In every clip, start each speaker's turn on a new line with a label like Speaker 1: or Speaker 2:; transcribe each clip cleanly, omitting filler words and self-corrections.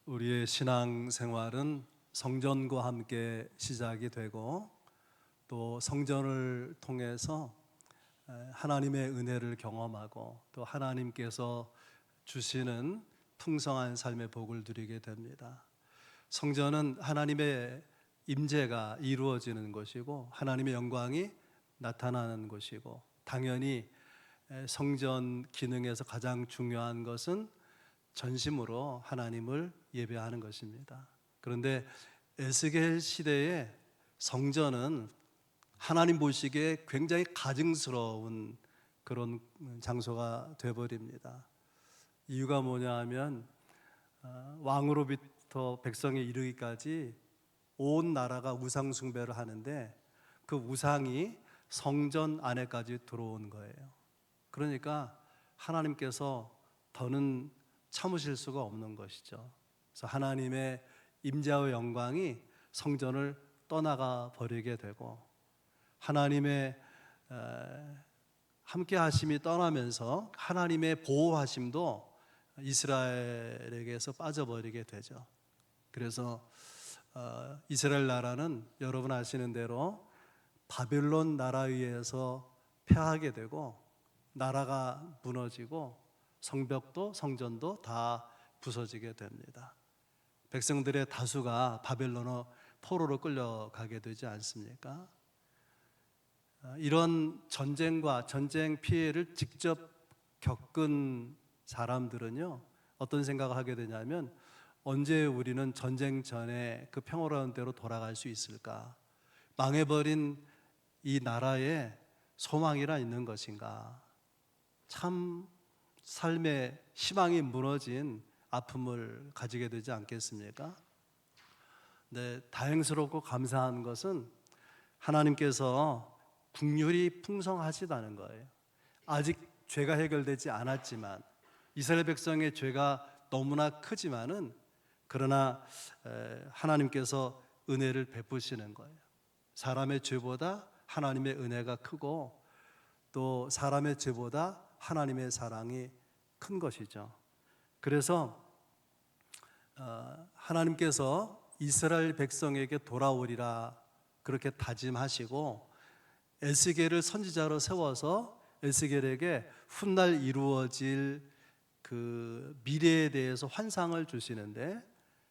Speaker 1: 우리의 신앙 생활은 성전과 함께 시작이 되고 또 성전을 통해서 하나님의 은혜를 경험하고 또 하나님께서 주시는 풍성한 삶의 복을 누리게 됩니다. 성전은 하나님의 임재가 이루어지는 곳이고 하나님의 영광이 나타나는 곳이고, 당연히 성전 기능에서 가장 중요한 것은 전심으로 하나님을 예배하는 것입니다. 그런데 에스겔 시대의 성전은 하나님 보시기에 굉장히 가증스러운 그런 장소가 되어버립니다. 이유가 뭐냐 하면 왕으로부터 백성에 이르기까지 온 나라가 우상 숭배를 하는데 그 우상이 성전 안에까지 들어온 거예요. 그러니까 하나님께서 더는 참으실 수가 없는 것이죠. 그래서 하나님의 임재와 영광이 성전을 떠나가 버리게 되고 하나님의 함께 하심이 떠나면서 하나님의 보호하심도 이스라엘에게서 빠져버리게 되죠. 그래서 이스라엘 나라는 여러분 아시는 대로 바벨론 나라에 의해서 패하게 되고 나라가 무너지고 성벽도 성전도 다 부서지게 됩니다. 백성들의 다수가 바벨론어 포로로 끌려가게 되지 않습니까? 이런 전쟁과 전쟁 피해를 직접 겪은 사람들은요, 어떤 생각을 하게 되냐면 언제 우리는 전쟁 전에 그 평화로운 데로 돌아갈 수 있을까? 망해버린 이 나라에 소망이란 있는 것인가? 참 삶의 희망이 무너진 아픔을 가지게 되지 않겠습니까? 네, 다행스럽고 감사한 것은 하나님께서 긍휼이 풍성하시다는 거예요. 아직 죄가 해결되지 않았지만, 이스라엘 백성의 죄가 너무나 크지만은 그러나 하나님께서 은혜를 베푸시는 거예요. 사람의 죄보다 하나님의 은혜가 크고 또 사람의 죄보다 하나님의 사랑이 큰 것이죠. 그래서 하나님께서 이스라엘 백성에게 돌아오리라 그렇게 다짐하시고 에스겔을 선지자로 세워서 에스겔에게 훗날 이루어질 그 미래에 대해서 환상을 주시는데,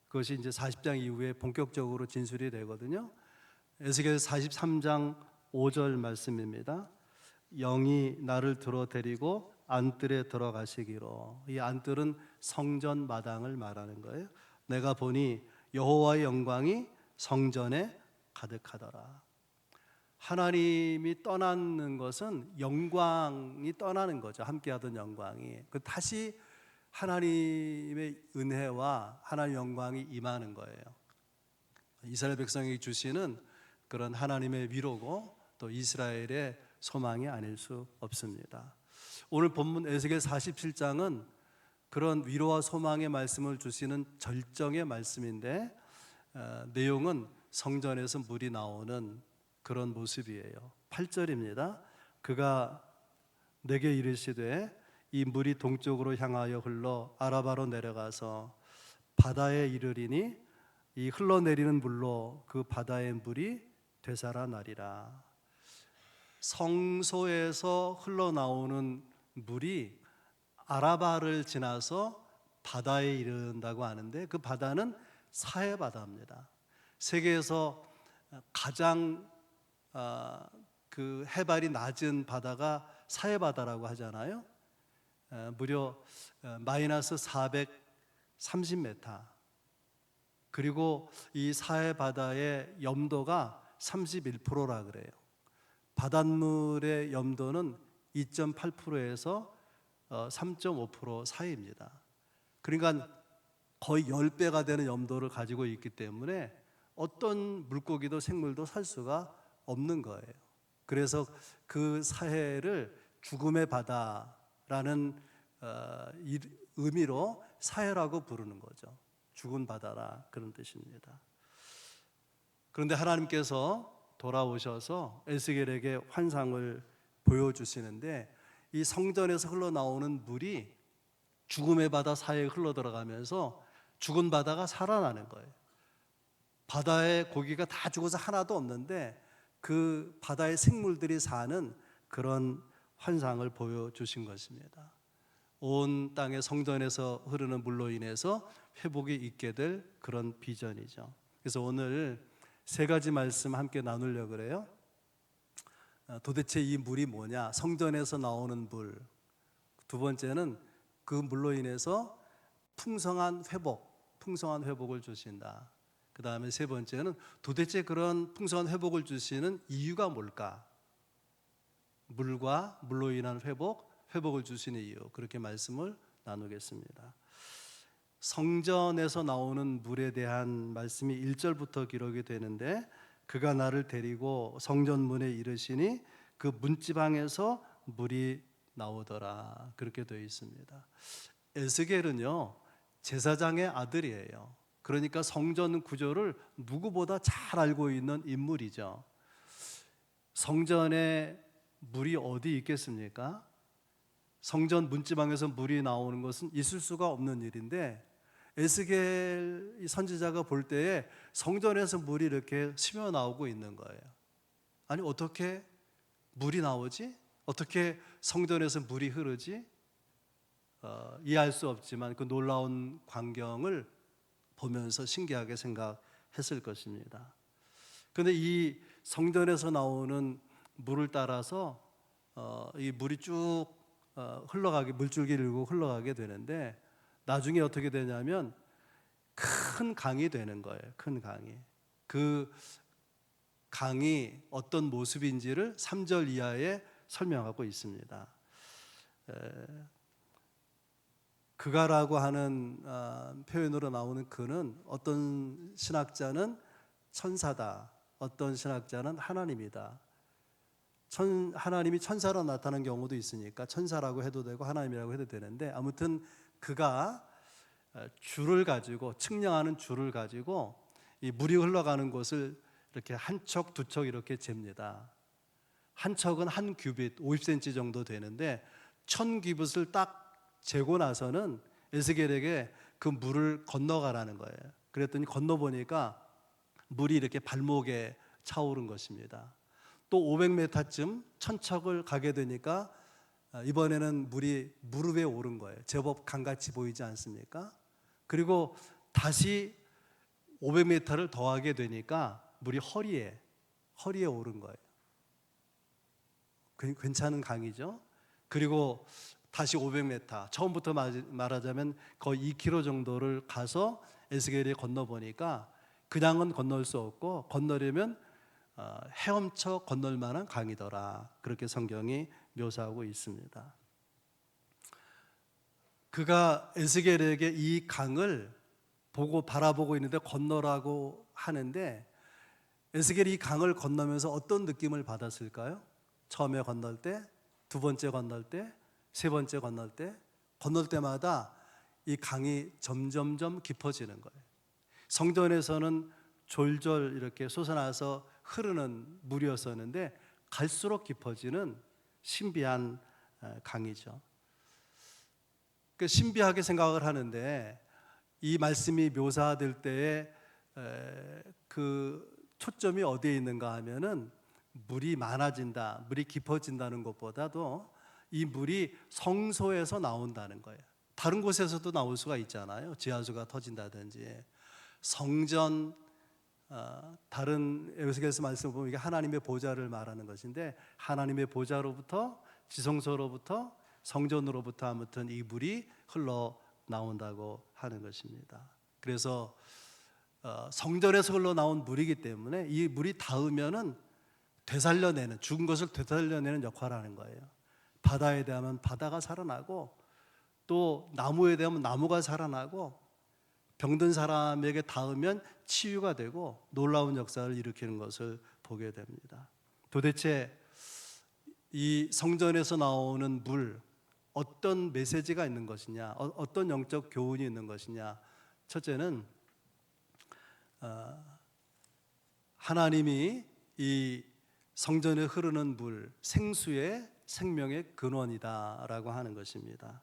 Speaker 1: 그것이 이제 40장 이후에 본격적으로 진술이 되거든요. 에스겔 43장 5절 말씀입니다. 영이 나를 들어 데리고 안뜰에 들어가시기로. 이 안뜰은 성전 마당을 말하는 거예요. 내가 보니 여호와의 영광이 성전에 가득하더라. 하나님이 떠나는 것은 영광이 떠나는 거죠. 함께하던 영광이 다시 하나님의 은혜와 하나님의 영광이 임하는 거예요. 이스라엘 백성에게 주시는 그런 하나님의 위로고 또 이스라엘의 소망이 아닐 수 없습니다. 오늘 본문 에스겔 47장은 그런 위로와 소망의 말씀을 주시는 절정의 말씀인데 내용은 성전에서 물이 나오는 그런 모습이에요. 8절입니다. 그가 내게 이르시되 이 물이 동쪽으로 향하여 흘러 아라바로 내려가서 바다에 이르리니 이 흘러내리는 물로 그 바다의 물이 되살아나리라. 성소에서 흘러나오는 물이 아라바를 지나서 바다에 이른다고 하는데 그 바다는 사해 바다입니다. 세계에서 가장 그 해발이 낮은 바다가 사해 바다라고 하잖아요. 무려 마이너스 430m. 그리고 이 사해 바다의 염도가 31%라 그래요. 바닷물의 염도는 2.8%에서 3.5% 사이입니다. 그러니까 거의 10배가 되는 염도를 가지고 있기 때문에 어떤 물고기도 생물도 살 수가 없는 거예요. 그래서 그 사해를 죽음의 바다라는 의미로 사해라고 부르는 거죠. 죽은 바다라 그런 뜻입니다. 그런데 하나님께서 돌아오셔서 에스겔에게 환상을 보여주시는데 이 성전에서 흘러나오는 물이 죽음의 바다 사이에 흘러들어가면서 죽은 바다가 살아나는 거예요. 바다의 고기가 다 죽어서 하나도 없는데 그 바다의 생물들이 사는 그런 환상을 보여주신 것입니다. 온 땅의 성전에서 흐르는 물로 인해서 회복이 있게 될 그런 비전이죠. 그래서 오늘 세 가지 말씀 함께 나누려고 그래요. 도대체 이 물이 뭐냐? 성전에서 나오는 물. 두 번째는 그 물로 인해서 풍성한 회복을 주신다. 그 다음에 세 번째는 도대체 그런 풍성한 회복을 주시는 이유가 뭘까? 물과 물로 인한 회복을 주시는 이유, 그렇게 말씀을 나누겠습니다. 성전에서 나오는 물에 대한 말씀이 1절부터 기록이 되는데, 그가 나를 데리고 성전문에 이르시니 그 문지방에서 물이 나오더라, 그렇게 되어 있습니다. 에스겔은요 제사장의 아들이에요. 그러니까 성전 구조를 누구보다 잘 알고 있는 인물이죠. 성전에 물이 어디 있겠습니까? 성전 문지방에서 물이 나오는 것은 있을 수가 없는 일인데, 에스겔 선지자가 볼 때에 성전에서 물이 이렇게 스며 나오고 있는 거예요. 아니, 어떻게 물이 나오지? 어떻게 성전에서 물이 흐르지? 이해할 수 없지만 그 놀라운 광경을 보면서 신기하게 생각했을 것입니다. 그런데 이 성전에서 나오는 물을 따라서 이 물이 쭉 흘러가게, 물줄기를 이루고 흘러가게 되는데, 나중에 어떻게 되냐면 큰 강이 되는 거예요. 큰 강이. 그 강이 어떤 모습인지를 3절 이하에 설명하고 있습니다. 그가라고 하는 표현으로 나오는 그는, 어떤 신학자는 천사다, 어떤 신학자는 하나님이다. 하나님이 천사로 나타나는 경우도 있으니까 천사라고 해도 되고 하나님이라고 해도 되는데, 아무튼 그가 줄을 가지고, 측량하는 줄을 가지고 이 물이 흘러가는 곳을 이렇게 한 척, 두 척 이렇게 잽니다. 한 척은 한 규빗, 50cm 정도 되는데 1000규빗을 딱 재고 나서는 에스겔에게 그 물을 건너가라는 거예요. 그랬더니 건너보니까 물이 이렇게 발목에 차오른 것입니다. 또 500m쯤 1000척을 가게 되니까 이번에는 물이 무릎에 오른 거예요. 제법 강같이 보이지 않습니까? 그리고 다시 500m를 더하게 되니까 물이 허리에 오른 거예요. 괜찮은 강이죠. 그리고 다시 500m, 처음부터 말하자면 거의 2km 정도를 가서 에스겔이 건너보니까 그냥은 건널 수 없고, 건너려면 헤엄쳐 건널 만한 강이더라, 그렇게 성경이 묘사하고 있습니다. 그가 에스겔에게 이 강을 바라보고 있는데 건너라고 하는데, 에스겔이 이 강을 건너면서 어떤 느낌을 받았을까요? 처음에 건널 때, 두 번째 건널 때, 세 번째 건널 때마다 이 강이 점점점 깊어지는 거예요. 성전에서는 졸졸 이렇게 솟아나서 흐르는 물이었었는데 갈수록 깊어지는 신비한 강이죠. 그 신비하게 생각을 하는데, 이 말씀이 묘사될 때에 그 초점이 어디에 있는가 하면은, 물이 많아진다, 물이 깊어진다는 것보다도 이 물이 성소에서 나온다는 거예요. 다른 곳에서도 나올 수가 있잖아요. 지하수가 터진다든지. 성전, 다른 에스겔서 말씀을 보면 이게 하나님의 보좌를 말하는 것인데, 하나님의 보좌로부터, 지성소로부터, 성전으로부터 아무튼 이 물이 흘러 나온다고 하는 것입니다. 그래서 성전에서 흘러나온 물이기 때문에 이 물이 닿으면은 되살려내는, 죽은 것을 되살려내는 역할을 하는 거예요. 바다에 대하면 바다가 살아나고, 또 나무에 대하면 나무가 살아나고, 병든 사람에게 닿으면 치유가 되고 놀라운 역사를 일으키는 것을 보게 됩니다. 도대체 이 성전에서 나오는 물, 어떤 메시지가 있는 것이냐, 어떤 영적 교훈이 있는 것이냐. 첫째는 하나님이 이 성전에 흐르는 물, 생수의 생명의 근원이다라고 하는 것입니다.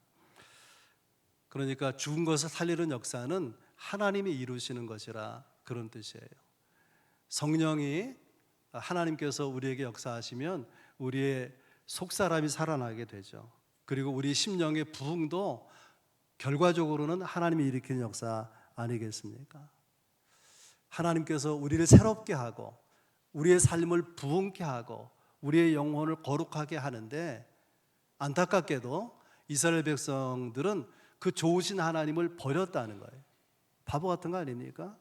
Speaker 1: 그러니까 죽은 것을 살리는 역사는 하나님이 이루시는 것이라 그런 뜻이에요. 성령이 하나님께서 우리에게 역사하시면 우리의 속사람이 살아나게 되죠. 그리고 우리 심령의 부흥도 결과적으로는 하나님이 일으키는 역사 아니겠습니까? 하나님께서 우리를 새롭게 하고 우리의 삶을 부흥케 하고 우리의 영혼을 거룩하게 하는데, 안타깝게도 이스라엘 백성들은 그 좋으신 하나님을 버렸다는 거예요. 바보 같은 거 아닙니까?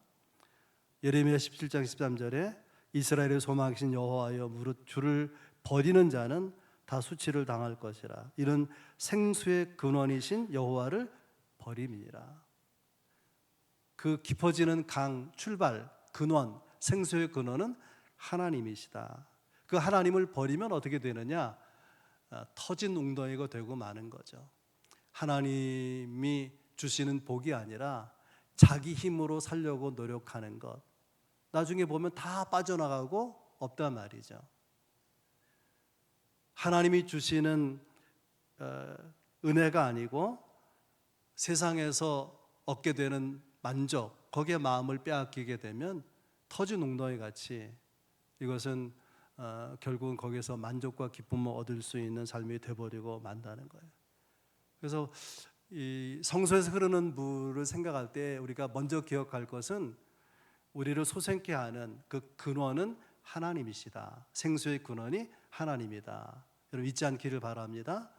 Speaker 1: 예레미야 17장 13절에 이스라엘의 소망이신 여호와여 무릇 주를 버리는 자는 다 수치를 당할 것이라. 이런 생수의 근원이신 여호와를 버림이니라. 그 깊어지는 강 출발 근원, 생수의 근원은 하나님이시다. 그 하나님을 버리면 어떻게 되느냐? 터진 웅덩이가 되고 마는 거죠. 하나님이 주시는 복이 아니라 자기 힘으로 살려고 노력하는 것, 나중에 보면 다 빠져나가고 없단 말이죠. 하나님이 주시는 은혜가 아니고 세상에서 얻게 되는 만족, 거기에 마음을 빼앗기게 되면 터진 웅덩이 같이 이것은 결국은 거기서 만족과 기쁨을 얻을 수 있는 삶이 되어버리고 만다는 거예요. 그래서 이 성소에서 흐르는 물을 생각할 때 우리가 먼저 기억할 것은 우리를 소생케 하는 그 근원은 하나님이시다. 생수의 근원이 하나님이다. 여러분 잊지 않기를 바랍니다.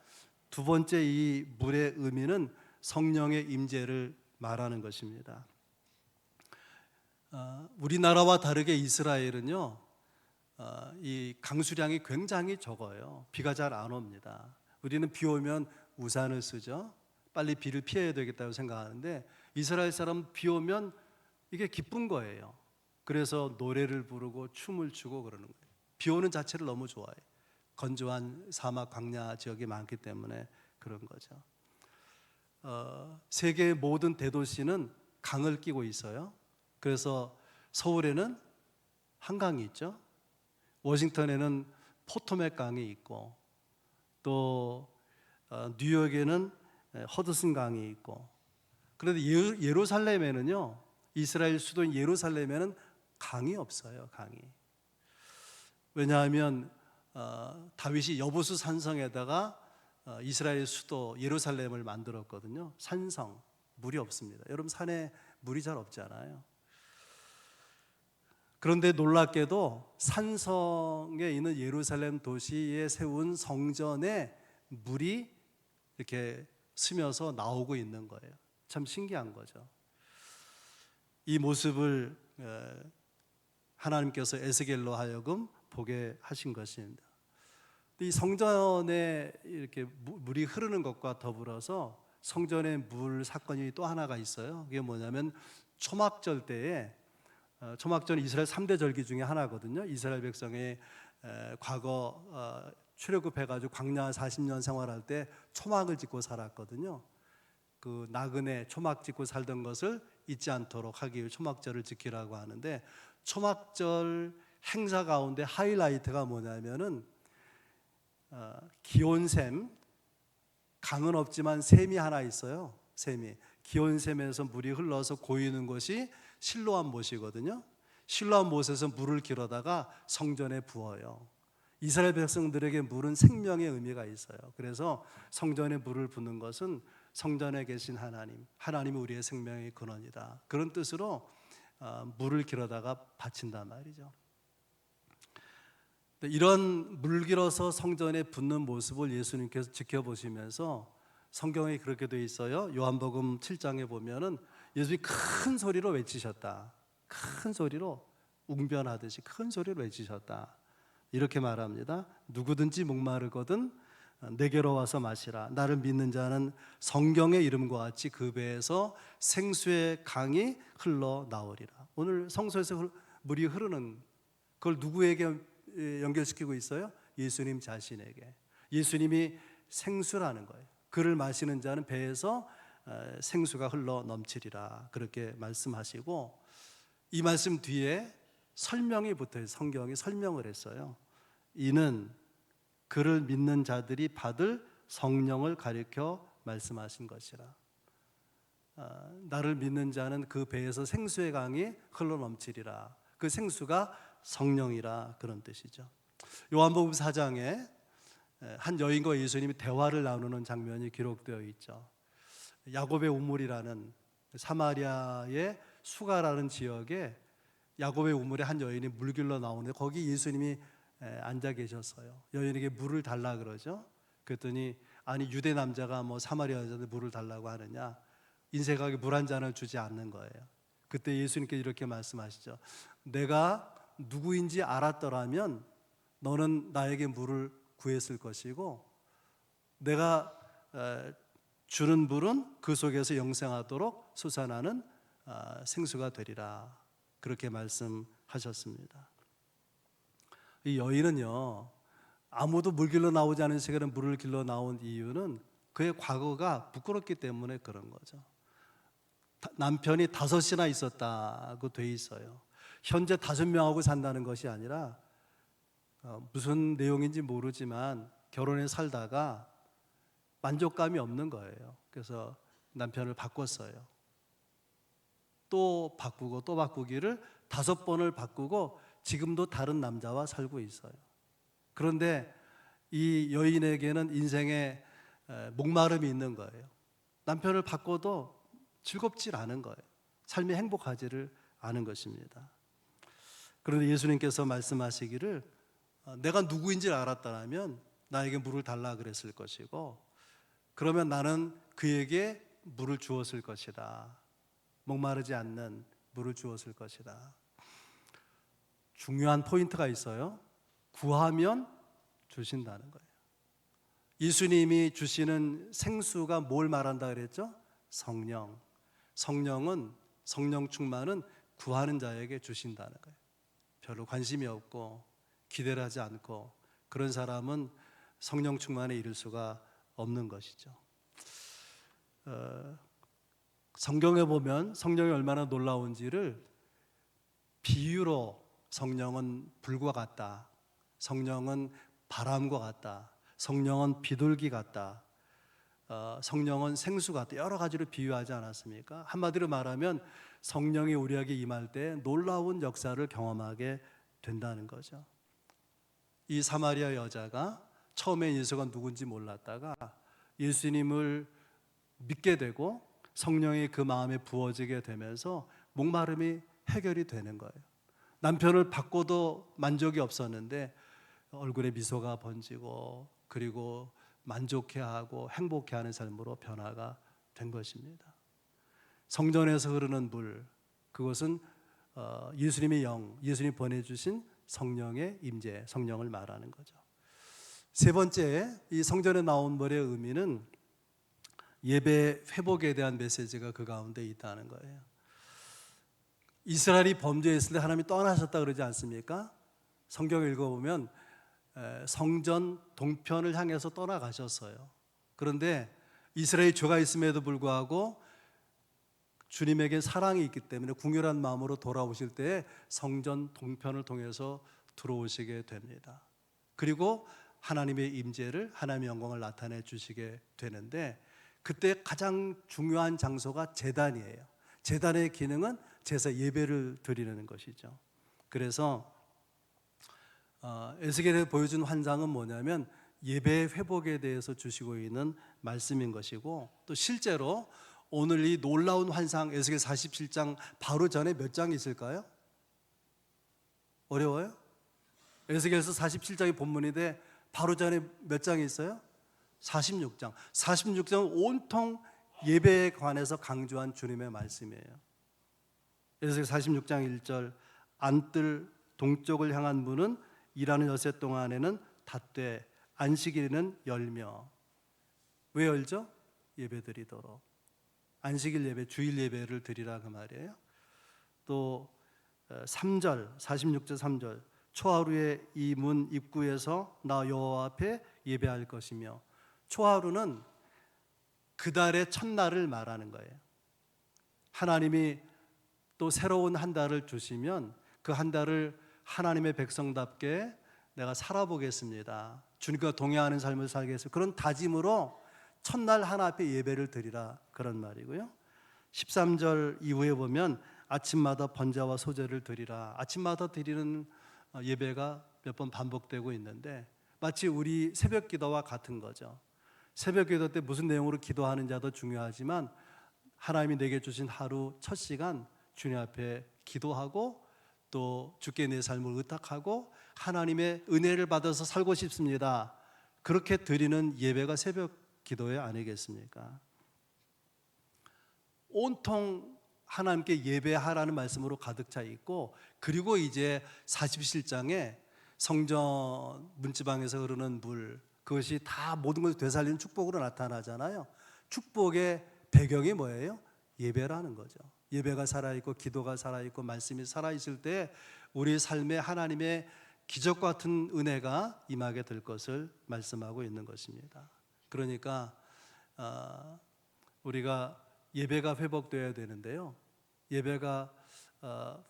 Speaker 1: 두 번째, 이 물의 의미는 성령의 임재를 말하는 것입니다. 우리나라와 다르게 이스라엘은요, 이 강수량이 굉장히 적어요. 비가 잘 안 옵니다. 우리는 비 오면 우산을 쓰죠. 빨리 비를 피해야 되겠다고 생각하는데 이스라엘 사람은 비 오면 이게 기쁜 거예요. 그래서 노래를 부르고 춤을 추고 그러는 거예요. 비 오는 자체를 너무 좋아해요. 건조한 사막 광야 지역이 많기 때문에 그런 거죠. 세계의 모든 대도시는 강을 끼고 있어요. 그래서 서울에는 한강이 있죠. 워싱턴에는 포토맥 강이 있고, 또 뉴욕에는 허드슨 강이 있고. 그런데 예루살렘에는요, 이스라엘 수도인 예루살렘에는 강이 없어요. 강이. 왜냐하면 다윗이 여부수 산성에다가 이스라엘 수도 예루살렘을 만들었거든요. 산성, 물이 없습니다. 여러분 산에 물이 잘 없잖아요. 그런데 놀랍게도 산성에 있는 예루살렘 도시에 세운 성전에 물이 이렇게 스며서 나오고 있는 거예요. 참 신기한 거죠. 이 모습을 하나님께서 에스겔로 하여금 보게 하신 것입니다. 이 성전에 이렇게 물이 흐르는 것과 더불어서 성전에 물 사건이 또 하나가 있어요. 그게 뭐냐면 초막절 때에, 초막절은 이스라엘 3대 절기 중에 하나거든요. 이스라엘 백성이 과거 출애굽해가지고 광야 40년 생활할 때 초막을 짓고 살았거든요. 그 나그네 초막 짓고 살던 것을 잊지 않도록 하기 위해 초막절을 지키라고 하는데, 초막절 행사 가운데 하이라이트가 뭐냐면은 기온샘, 강은 없지만 샘이 하나 있어요. 샘이, 기온샘에서 물이 흘러서 고이는 것이 실로암 못이거든요. 실로암 못에서 물을 길어다가 성전에 부어요. 이스라엘 백성들에게 물은 생명의 의미가 있어요. 그래서 성전에 물을 붓는 것은 성전에 계신 하나님, 하나님이 우리의 생명의 근원이다, 그런 뜻으로 물을 길어다가 바친단 말이죠. 이런 물 길어서 성전에 붓는 모습을 예수님께서 지켜보시면서, 성경에 그렇게 돼 있어요. 요한복음 7장에 보면은 예수님이 큰 소리로 외치셨다. 큰 소리로, 웅변하듯이 큰 소리로 외치셨다. 이렇게 말합니다. 누구든지 목마르거든 내게로 와서 마시라. 나를 믿는 자는 성경의 이름과 같이 그 배에서 생수의 강이 흘러나오리라. 오늘 성소에서 물이 흐르는, 그걸 누구에게 연결시키고 있어요? 예수님 자신에게. 예수님이 생수라는 거예요. 그를 마시는 자는 배에서 생수가 흘러 넘치리라, 그렇게 말씀하시고, 이 말씀 뒤에 설명이 붙어요. 성경이 설명을 했어요. 이는 그를 믿는 자들이 받을 성령을 가리켜 말씀하신 것이라. 나를 믿는 자는 그 배에서 생수의 강이 흘러넘치리라. 그 생수가 성령이라, 그런 뜻이죠. 요한복음 4장에 한 여인과 예수님이 대화를 나누는 장면이 기록되어 있죠. 야곱의 우물이라는 사마리아의 수가라는 지역에 야곱의 우물에 한 여인이 물 길러 나오는데 거기 예수님이 앉아 계셨어요. 여인에게 물을 달라 그러죠. 그랬더니 아니 유대 남자가 뭐 사마리아 여자한테 물을 달라고 하느냐, 인색하게 물 한 잔을 주지 않는 거예요. 그때 예수님께 이렇게 말씀하시죠. 내가 누구인지 알았더라면 너는 나에게 물을 구했을 것이고 내가 주는 물은 그 속에서 영생하도록 솟아나는 생수가 되리라, 그렇게 말씀하셨습니다. 이 여인은요, 아무도 물 길러 나오지 않은 세계는 물을 길러 나온 이유는 그의 과거가 부끄럽기 때문에 그런 거죠. 남편이 5이나 있었다고 돼 있어요. 현재 5명하고 산다는 것이 아니라 무슨 내용인지 모르지만 결혼해 살다가 만족감이 없는 거예요. 그래서 남편을 바꿨어요. 또 바꾸고 또 바꾸기를 5번을 바꾸고 지금도 다른 남자와 살고 있어요. 그런데 이 여인에게는 인생에 목마름이 있는 거예요. 남편을 바꿔도 즐겁질 않은 거예요. 삶이 행복하지를 않은 것입니다. 그런데 예수님께서 말씀하시기를 내가 누구인지 알았다면 나에게 물을 달라 그랬을 것이고 그러면 나는 그에게 물을 주었을 것이다. 목마르지 않는 물을 주었을 것이다. 중요한 포인트가 있어요. 구하면 주신다는 거예요. 예수님이 주시는 생수가 뭘 말한다 그랬죠? 성령. 성령은, 성령 충만은 구하는 자에게 주신다는 거예요. 별로 관심이 없고 기대를 하지 않고 그런 사람은 성령 충만에 이를 수가 없는 것이죠. 성경에 보면 성령이 얼마나 놀라운지를 비유로 성령은 불과 같다, 성령은 바람과 같다, 성령은 비둘기 같다, 성령은 생수 같다, 여러 가지로 비유하지 않았습니까? 한마디로 말하면 성령이 우리에게 임할 때 놀라운 역사를 경험하게 된다는 거죠. 이 사마리아 여자가 처음에 예수가 누군지 몰랐다가 예수님을 믿게 되고 성령이 그 마음에 부어지게 되면서 목마름이 해결이 되는 거예요. 남편을 바꿔도 만족이 없었는데 얼굴에 미소가 번지고 그리고 만족해하고 행복해하는 삶으로 변화가 된 것입니다. 성전에서 흐르는 물, 그것은 예수님의 영, 예수님이 보내주신 성령의 임재, 성령을 말하는 거죠. 세 번째, 이 성전에 나온 물의 의미는 예배 회복에 대한 메시지가 그 가운데 있다는 거예요. 이스라엘이 범죄했을 때 하나님이 떠나셨다 그러지 않습니까? 성경을 읽어보면 성전 동편을 향해서 떠나가셨어요. 그런데 이스라엘이 죄가 있음에도 불구하고 주님에게 사랑이 있기 때문에 궁휼한 마음으로 돌아오실 때 성전 동편을 통해서 들어오시게 됩니다. 그리고 하나님의 임재를, 하나님의 영광을 나타내 주시게 되는데 그때 가장 중요한 장소가 제단이에요. 제단의 기능은 제사 예배를 드리는 것이죠. 그래서 에스겔에 보여준 환상은 뭐냐면 예배 회복에 대해서 주시고 있는 말씀인 것이고 또 실제로 오늘 이 놀라운 환상 에스겔 47장 바로 전에 몇 장이 있을까요? 어려워요? 에스겔서 47장이 본문인데 바로 전에 몇 장이 있어요? 46장. 46장은 온통 예배에 관해서 강조한 주님의 말씀이에요. 에스겔 46장 1절 안뜰 동쪽을 향한 문은 일하는 여세 동안에는 닫되 안식일에는 열며. 왜 열죠? 예배드리도록. 안식일 예배, 주일 예배를 드리라 그 말이에요. 또 3절, 46절 3절 초하루에 이 문 입구에서 나 여호와 앞에 예배할 것이며. 초하루는 그달의 첫날을 말하는 거예요. 하나님이 또 새로운 한 달을 주시면 그 한 달을 하나님의 백성답게 내가 살아보겠습니다. 주님과 동행하는 삶을 살겠습니다. 그런 다짐으로 첫날 하나 앞에 예배를 드리라 그런 말이고요. 13절 이후에 보면 아침마다 번제와 소제를 드리라. 아침마다 드리는 예배가 몇 번 반복되고 있는데 마치 우리 새벽 기도와 같은 거죠. 새벽 기도 때 무슨 내용으로 기도하는지도 중요하지만 하나님이 내게 주신 하루 첫 시간 주님 앞에 기도하고 또 주께 내 삶을 의탁하고 하나님의 은혜를 받아서 살고 싶습니다. 그렇게 드리는 예배가 새벽 기도회 아니겠습니까? 온통 하나님께 예배하라는 말씀으로 가득 차 있고, 그리고 이제 40실장에 성전 문지방에서 흐르는 물, 그것이 다 모든 것을 되살리는 축복으로 나타나잖아요. 축복의 배경이 뭐예요? 예배라는 거죠. 예배가 살아있고 기도가 살아있고 말씀이 살아있을 때 우리 삶에 하나님의 기적 같은 은혜가 임하게 될 것을 말씀하고 있는 것입니다. 그러니까 우리가 예배가 회복되어야 되는데요, 예배가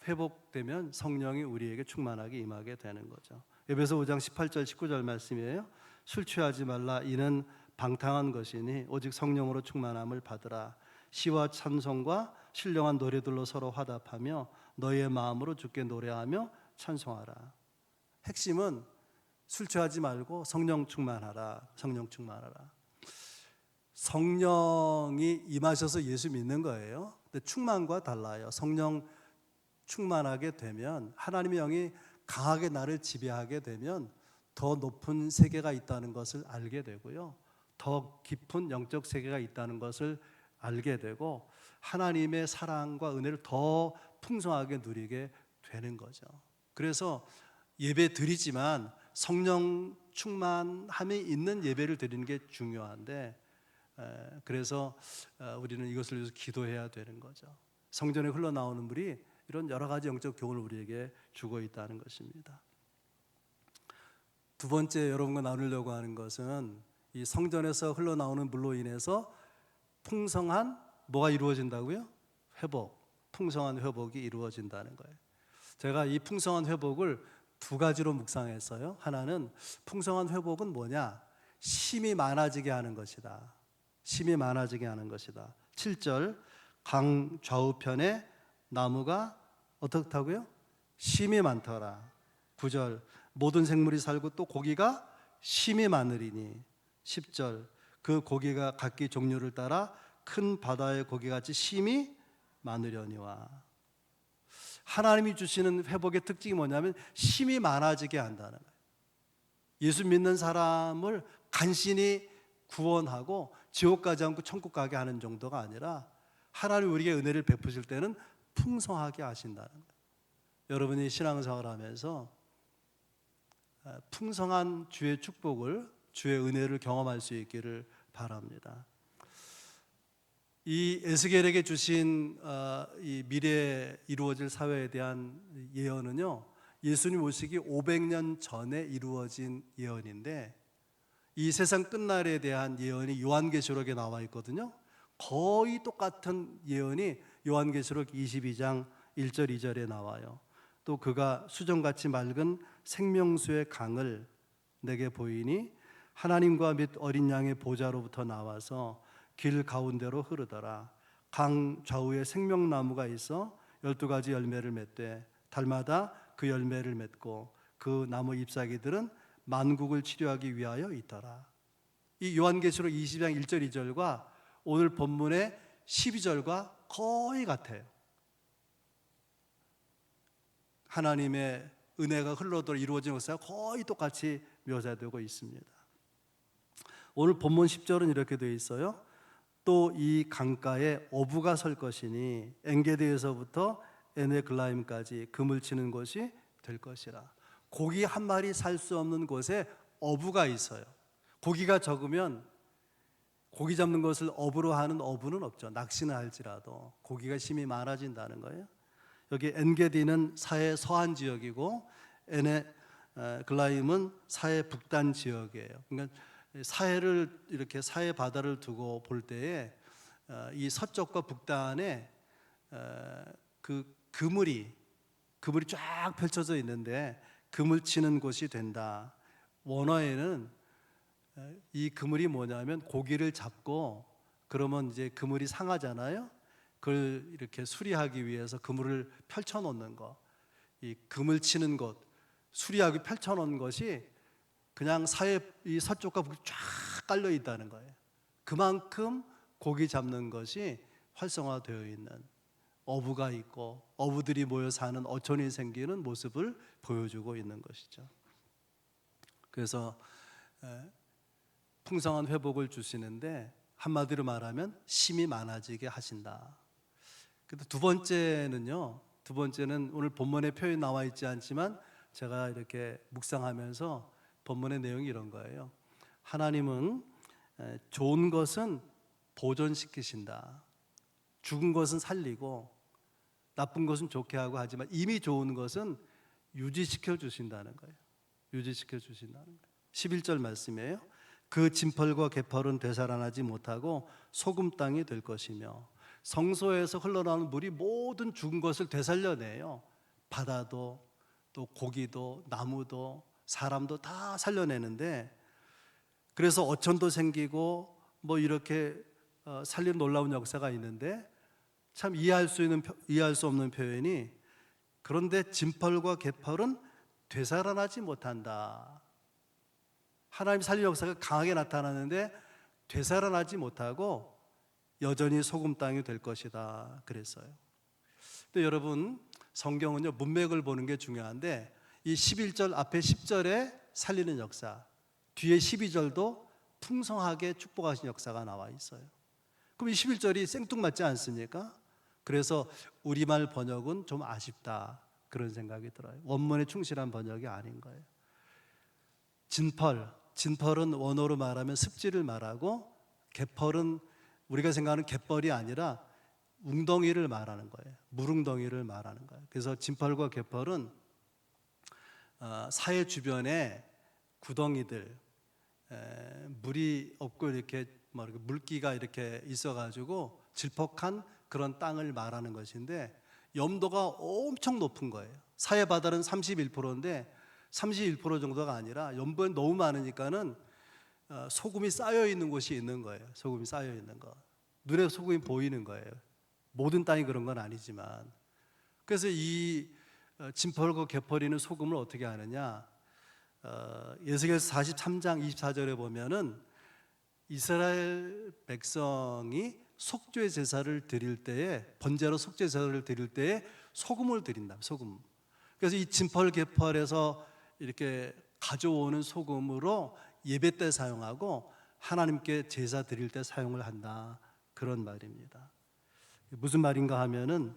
Speaker 1: 회복되면 성령이 우리에게 충만하게 임하게 되는 거죠. 에베소 5장 18절 19절 말씀이에요. 술 취하지 말라. 이는 방탕한 것이니 오직 성령으로 충만함을 받으라. 시와 찬송과 신령한 노래들로 서로 화답하며 너희의 마음으로 주께 노래하며 찬송하라. 핵심은 술 취하지 말고 성령 충만하라. 성령 충만하라. 성령이 임하셔서 예수 믿는 거예요. 근데 충만과 달라요. 성령 충만하게 되면, 하나님의 영이 강하게 나를 지배하게 되면 더 높은 세계가 있다는 것을 알게 되고요, 더 깊은 영적 세계가 있다는 것을 알게 되고 하나님의 사랑과 은혜를 더 풍성하게 누리게 되는 거죠. 그래서 예배 드리지만 성령 충만함이 있는 예배를 드리는 게 중요한데, 그래서 우리는 이것을 위해서 기도해야 되는 거죠. 성전에 흘러나오는 물이 이런 여러 가지 영적 교훈을 우리에게 주고 있다는 것입니다. 두 번째 여러분과 나누려고 하는 것은 이 성전에서 흘러나오는 물로 인해서 풍성한 뭐가 이루어진다고요? 회복, 풍성한 회복이 이루어진다는 거예요. 제가 이 풍성한 회복을 두 가지로 묵상했어요. 하나는 풍성한 회복은 뭐냐? 심이 많아지게 하는 것이다. 심이 많아지게 하는 것이다. 7절 강 좌우편에 나무가 어떻다고요? 심이 많더라. 9절 모든 생물이 살고 또 고기가 심이 많으리니. 10절 그 고기가 각기 종류를 따라 큰 바다의 고기같이 심이 많으려니와. 하나님이 주시는 회복의 특징이 뭐냐면 심이 많아지게 한다는 거예요. 예수 믿는 사람을 간신히 구원하고 지옥 가지 않고 천국 가게 하는 정도가 아니라 하나님이 우리에게 은혜를 베푸실 때는 풍성하게 하신다는 거예요. 여러분이 신앙생활을 하면서 풍성한 주의 축복을, 주의 은혜를 경험할 수 있기를 바랍니다. 이 에스겔에게 주신 이 미래에 이루어질 사회에 대한 예언은요, 예수님 오시기 500년 전에 이루어진 예언인데, 이 세상 끝날에 대한 예언이 요한계시록에 나와 있거든요. 거의 똑같은 예언이 요한계시록 22장 1절 2절에 나와요. 또 그가 수정같이 맑은 생명수의 강을 내게 보이니 하나님과 및 어린 양의 보좌로부터 나와서 길 가운데로 흐르더라. 강 좌우에 생명나무가 있어 12가지 열매를 맺되 달마다 그 열매를 맺고 그 나무 잎사귀들은 만국을 치료하기 위하여 있더라. 이 요한계시록 20장 1절 2절과 오늘 본문의 12절과 거의 같아요. 하나님의 은혜가 흘러들어 이루어진 것과 거의 똑같이 묘사되고 있습니다. 오늘 본문 10절은 이렇게 되어 있어요. 또 이 강가에 어부가 설 것이니 엔게디에서부터 에네글라임까지 그물 치는 곳이 될 것이라. 고기 한 마리 살 수 없는 곳에 어부가 있어요. 고기가 적으면 고기 잡는 것을 업으로 하는 어부는 없죠. 낚시는 할지라도 고기가 심히 많아진다는 거예요. 여기 엔게디는 사해 서한 지역이고 에네글라임은 사해 북단 지역이에요. 그러니까 사해를 이렇게 사해 바다를 두고 볼 때에 이 서쪽과 북단에 그 그물이 쫙 펼쳐져 있는데 그물 치는 곳이 된다. 원어에는 이 그물이 뭐냐면 고기를 잡고 그러면 이제 그물이 상하잖아요. 그걸 이렇게 수리하기 위해서 그물을 펼쳐 놓는 것, 이 그물 치는 것, 수리하기 펼쳐 놓은 것이 그냥 사회 이 서쪽과 북이 쫙 깔려 있다는 거예요. 그만큼 고기 잡는 것이 활성화되어 있는, 어부가 있고 어부들이 모여 사는 어촌이 생기는 모습을 보여주고 있는 것이죠. 그래서 풍성한 회복을 주시는데 한마디로 말하면 힘이 많아지게 하신다. 근데 두 번째는 오늘 본문에 표현이 나와 있지 않지만 제가 이렇게 묵상하면서 본문의 내용이 이런 거예요. 하나님은 좋은 것은 보존시키신다. 죽은 것은 살리고 나쁜 것은 좋게 하고 하지만 이미 좋은 것은 유지시켜 주신다는 거예요. 유지시켜 주신다는 거예요. 11절 말씀이에요. 그 진펄과 개펄은 되살아나지 못하고 소금 땅이 될 것이며, 성소에서 흘러나오는 물이 모든 죽은 것을 되살려내요. 바다도 또 고기도 나무도 사람도 다 살려내는데, 그래서 어촌도 생기고 뭐 이렇게 살리는 놀라운 역사가 있는데, 참 이해할 수 없는 표현이, 그런데 진펄과 개펄은 되살아나지 못한다. 하나님 살리는 역사가 강하게 나타나는데 되살아나지 못하고 여전히 소금 땅이 될 것이다 그랬어요. 근데 여러분, 성경은요 문맥을 보는 게 중요한데, 이 11절 앞에 10절에 살리는 역사, 뒤에 12절도 풍성하게 축복하신 역사가 나와 있어요. 그럼 이 11절이 생뚱맞지 않습니까? 그래서 우리말 번역은 좀 아쉽다 그런 생각이 들어요. 원문에 충실한 번역이 아닌 거예요. 진펄은 원어로 말하면 습지를 말하고, 개펄은 우리가 생각하는 갯벌이 아니라 웅덩이를 말하는 거예요. 물웅덩이를 말하는 거예요. 그래서 진펄과 개펄은 사해 주변에 구덩이들, 물이 없고 이렇게 물기가 이렇게 있어가지고 질퍽한 그런 땅을 말하는 것인데, 염도가 엄청 높은 거예요. 사해 바다는 31%인데 31% 정도가 아니라 염도가 너무 많으니까는 소금이 쌓여 있는 곳이 있는 거예요. 소금이 쌓여 있는 거. 눈에 소금이 보이는 거예요. 모든 땅이 그런 건 아니지만. 그래서 이 진펄과 개펄이는 소금을 어떻게 하느냐? 에스겔서 43장 24절에 보면은 이스라엘 백성이 속죄 제사를 드릴 때에, 번제로 속죄 제사를 드릴 때에 소금을 드린다. 소금. 그래서 이 진펄 개펄에서 이렇게 가져오는 소금으로 예배 때 사용하고 하나님께 제사 드릴 때 사용을 한다, 그런 말입니다. 무슨 말인가 하면은,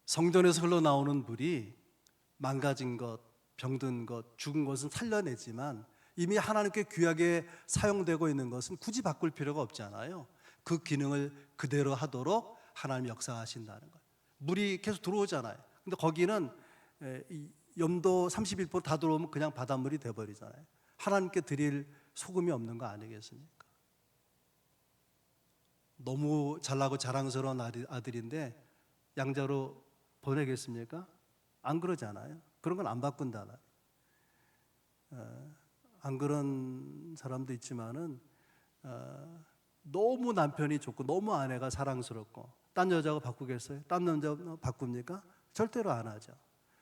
Speaker 1: 성전에서 흘러나오는 물이 망가진 것, 병든 것, 죽은 것은 살려내지만 이미 하나님께 귀하게 사용되고 있는 것은 굳이 바꿀 필요가 없잖아요. 그 기능을 그대로 하도록 하나님 역사하신다는 거예요. 물이 계속 들어오잖아요. 근데 거기는 염도 31%다 들어오면 그냥 바닷물이 돼버리잖아요. 하나님께 드릴 소금이 없는 거 아니겠습니까? 너무 잘나고 자랑스러운 아들인데 양자로 보내겠습니까? 안 그러잖아요. 그런 건 안 바꾼다. 안 그런 사람도 있지만은 너무 남편이 좋고 너무 아내가 사랑스럽고 딴 여자가 바꾸겠어요? 딴 남자 바꿉니까? 절대로 안 하죠.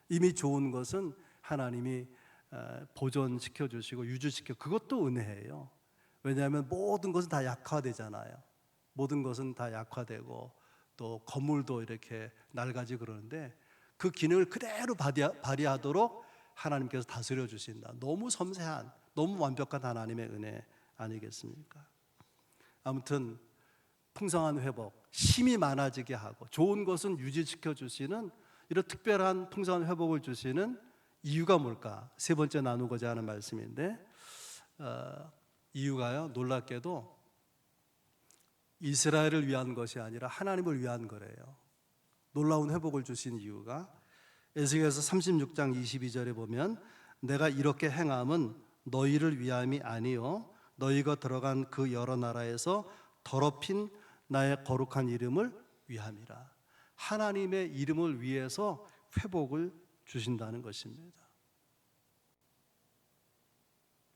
Speaker 1: 이미 좋은 것은 하나님이 보존시켜 주시고 유지시켜, 그것도 은혜예요. 왜냐하면 모든 것은 다 약화되잖아요. 모든 것은 다 약화되고 또 건물도 이렇게 낡아지고 그러는데 그 기능을 그대로 발휘하도록 하나님께서 다스려 주신다. 너무 섬세한, 너무 완벽한 하나님의 은혜 아니겠습니까? 아무튼 풍성한 회복, 힘이 많아지게 하고 좋은 것은 유지시켜 주시는 이런 특별한 풍성한 회복을 주시는 이유가 뭘까? 세 번째 나누고자 하는 말씀인데, 이유가요, 놀랍게도 이스라엘을 위한 것이 아니라 하나님을 위한 거래요. 놀라운 회복을 주신 이유가 에스겔서 36장 22절에 보면, 내가 이렇게 행함은 너희를 위함이 아니요 너희가 들어간 그 여러 나라에서 더럽힌 나의 거룩한 이름을 위함이라. 하나님의 이름을 위해서 회복을 주신다는 것입니다.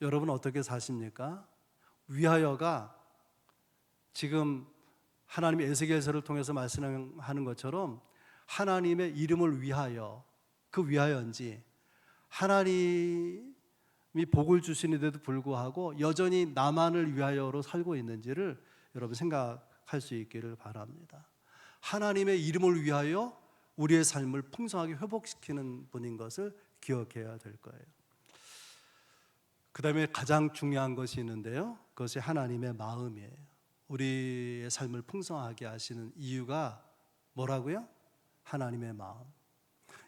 Speaker 1: 여러분 어떻게 사십니까? 위하여가 지금 하나님이 에스겔서를 통해서 말씀하는 것처럼 하나님의 이름을 위하여, 그 위하여인지 하나님이 복을 주시는데도 불구하고 여전히 나만을 위하여로 살고 있는지를 여러분 생각할 수 있기를 바랍니다. 하나님의 이름을 위하여 우리의 삶을 풍성하게 회복시키는 분인 것을 기억해야 될 거예요. 그 다음에 가장 중요한 것이 있는데요, 그것이 하나님의 마음이에요. 우리의 삶을 풍성하게 하시는 이유가 뭐라고요? 하나님의 마음.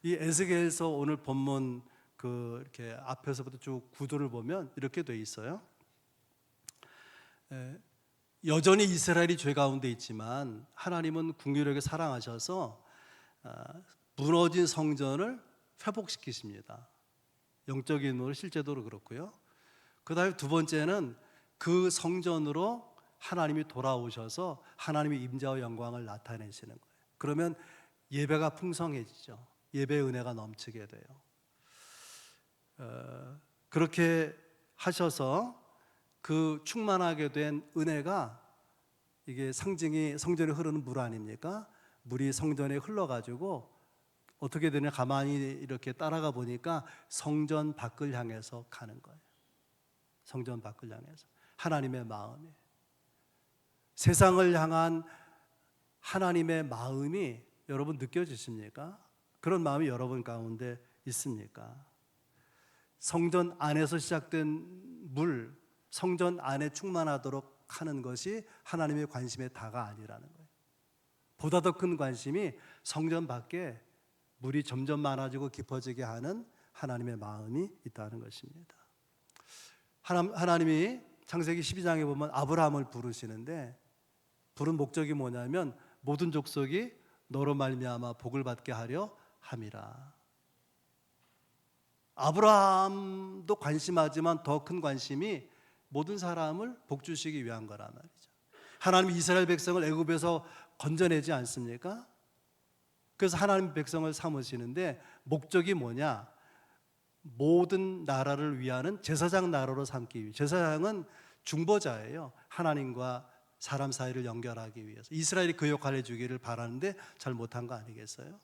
Speaker 1: 이 에스겔서 오늘 본문 이렇게 앞에서부터 쭉 구도를 보면 이렇게 돼 있어요. 여전히 이스라엘이 죄 가운데 있지만 하나님은 긍휼하게 사랑하셔서 무너진 성전을 회복시키십니다. 영적인 의미로 실제도로 그렇고요. 그 다음에 두 번째는 그 성전으로 하나님이 돌아오셔서 하나님의 임재와 영광을 나타내시는 거예요. 그러면 예배가 풍성해지죠. 예배의 은혜가 넘치게 돼요. 그렇게 하셔서 그 충만하게 된 은혜가, 이게 상징이 성전에 흐르는 물 아닙니까? 물이 성전에 흘러가지고 어떻게 되냐, 가만히 이렇게 따라가 보니까 성전 밖을 향해서 가는 거예요. 성전 밖을 향해서 하나님의 마음이, 세상을 향한 하나님의 마음이 여러분 느껴지십니까? 그런 마음이 여러분 가운데 있습니까? 성전 안에서 시작된 물, 성전 안에 충만하도록 하는 것이 하나님의 관심의 다가 아니라는 거예요. 보다 더 큰 관심이 성전 밖에 물이 점점 많아지고 깊어지게 하는 하나님의 마음이 있다는 것입니다. 하나님이 창세기 12장에 보면 아브라함을 부르시는데, 부른 목적이 뭐냐면 모든 족속이 너로 말미암아 복을 받게 하려 함이라. 아브라함도 관심하지만 더 큰 관심이 모든 사람을 복 주시기 위한 거란 말이죠. 하나님이 이스라엘 백성을 애굽에서 건져내지 않습니까? 그래서 하나님 백성을 삼으시는데 목적이 뭐냐? 모든 나라를 위하는 제사장 나라로 삼기 위해. 제사장은 중보자예요. 하나님과 사람 사이를 연결하기 위해서. 이스라엘이 그 역할을 해주기를 바라는데 잘 못한 거 아니겠어요?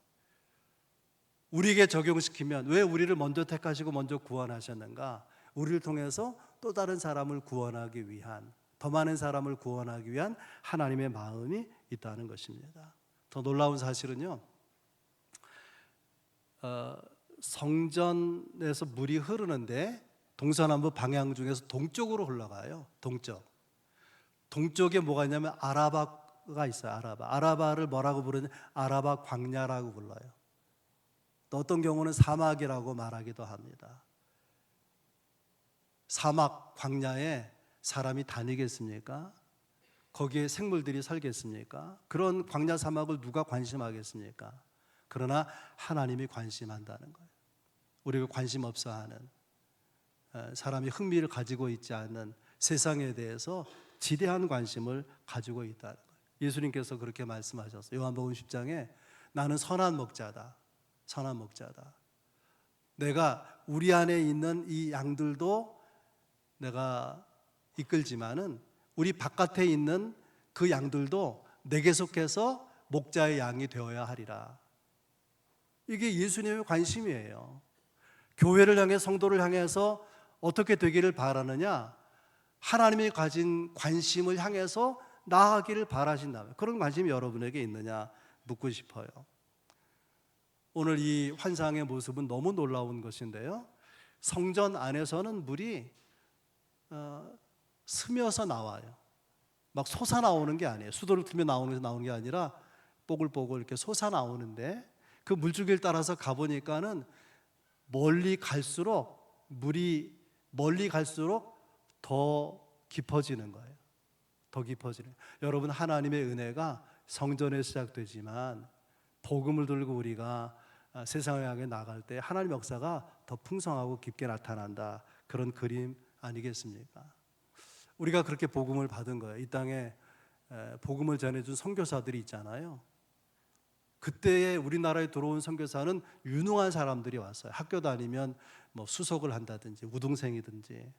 Speaker 1: 우리에게 적용시키면 왜 우리를 먼저 택하시고 먼저 구원하셨는가? 우리를 통해서 또 다른 사람을 구원하기 위한, 더 많은 사람을 구원하기 위한 하나님의 마음이 있다는 것입니다. 더 놀라운 사실은요, 성전에서 물이 흐르는데 동서남북 방향 중에서 동쪽으로 흘러가요. 동쪽에 뭐가 있냐면 아라바가 있어요. 아라바를 뭐라고 부르냐? 아라바 광야라고 불러요. 또 어떤 경우는 사막이라고 말하기도 합니다. 사막 광야에 사람이 다니겠습니까? 거기에 생물들이 살겠습니까? 그런 광야 사막을 누가 관심하겠습니까? 그러나 하나님이 관심한다는 거예요. 우리가 관심 없어하는, 사람이 흥미를 가지고 있지 않는 세상에 대해서 지대한 관심을 가지고 있다는 거예요. 예수님께서 그렇게 말씀하셨어요. 요한복음 10장에 나는 선한 목자다. 선한 목자다. 내가 우리 안에 있는 이 양들도 내가 이끌지만은 우리 바깥에 있는 그 양들도 내게 속해서 목자의 양이 되어야 하리라. 이게 예수님의 관심이에요. 교회를 향해, 성도를 향해서 어떻게 되기를 바라느냐? 하나님이 가진 관심을 향해서 나아가기를 바라신다면, 그런 관심이 여러분에게 있느냐 묻고 싶어요. 오늘 이 환상의 모습은 너무 놀라운 것인데요, 성전 안에서는 물이 스며서 나와요. 막 솟아나오는 게 아니에요. 수도를 틀면 나오는 게 아니라 뽀글뽀글 이렇게 솟아나오는데, 그 물줄기를 따라서 가보니까는 멀리 갈수록 물이 더 깊어지는 거예요. 더 깊어지는. 여러분, 하나님의 은혜가 성전에 시작되지만 복음을 들고 우리가 세상을 향해 나갈 때 하나님의 역사가 더 풍성하고 깊게 나타난다. 그런 그림 아니겠습니까? 우리가 그렇게 복음을 받은 거예요. 이 땅에 복음을 전해준 선교사들이 있잖아요. 그때에 우리나라에 들어온 선교사는 유능한 사람들이 왔어요. 학교 다니면 뭐 수석을 한다든지 우등생이든지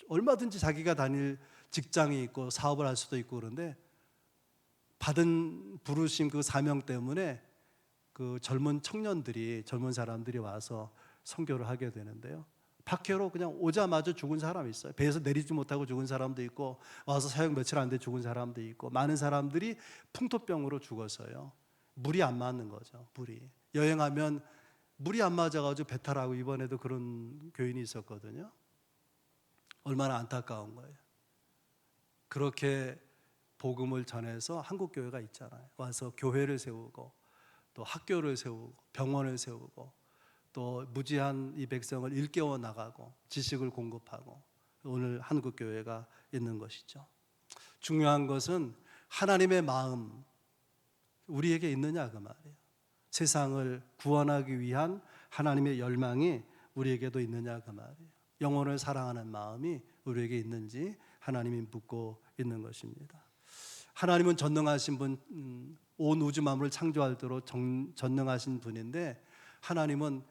Speaker 1: 얼마든지 자기가 다닐 직장이 있고 사업을 할 수도 있고, 그런데 받은 부르심 그 사명 때문에 그 젊은 청년들이 젊은 사람들이 와서 선교를 하게 되는데요. 박해로 그냥 오자마자 죽은 사람이 있어요. 배에서 내리지 못하고 죽은 사람도 있고 와서 사역 며칠 안 돼 죽은 사람도 있고 많은 사람들이 풍토병으로 죽어서요. 물이 안 맞는 거죠. 물이 여행하면 물이 안 맞아가지고 배탈하고 이번에도 그런 교인이 있었거든요. 얼마나 안타까운 거예요. 그렇게 복음을 전해서 한국 교회가 있잖아요. 와서 교회를 세우고 또 학교를 세우고 병원을 세우고 또 무지한 이 백성을 일깨워 나가고 지식을 공급하고 오늘 한국 교회가 있는 것이죠. 중요한 것은 하나님의 마음 우리에게 있느냐 그 말이에요. 세상을 구원하기 위한 하나님의 열망이 우리에게도 있느냐 그 말이에요. 영혼을 사랑하는 마음이 우리에게 있는지 하나님이 묻고 있는 것입니다. 하나님은 전능하신 분, 온 우주 만물을 창조하도록 전능하신 분인데 하나님은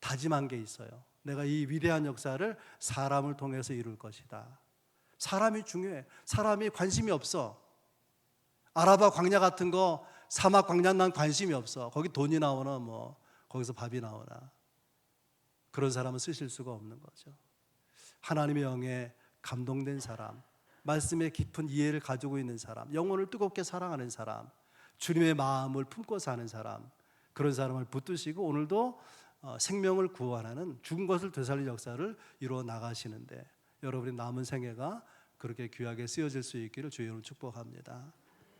Speaker 1: 다짐한 게 있어요. 내가 이 위대한 역사를 사람을 통해서 이룰 것이다. 사람이 중요해. 사람이 관심이 없어. 아라바 광야 같은 거 사막 광야 난 관심이 없어. 거기 돈이 나오나 뭐 거기서 밥이 나오나 그런 사람은 쓰실 수가 없는 거죠. 하나님의 영에 감동된 사람, 말씀의 깊은 이해를 가지고 있는 사람, 영혼을 뜨겁게 사랑하는 사람, 주님의 마음을 품고 사는 사람, 그런 사람을 붙드시고 오늘도 생명을 구원하는 죽은 것을 되살릴 역사를 이루어 나가시는데 여러분의 남은 생애가 그렇게 귀하게 쓰여질 수 있기를 주의 이름으로 축복합니다.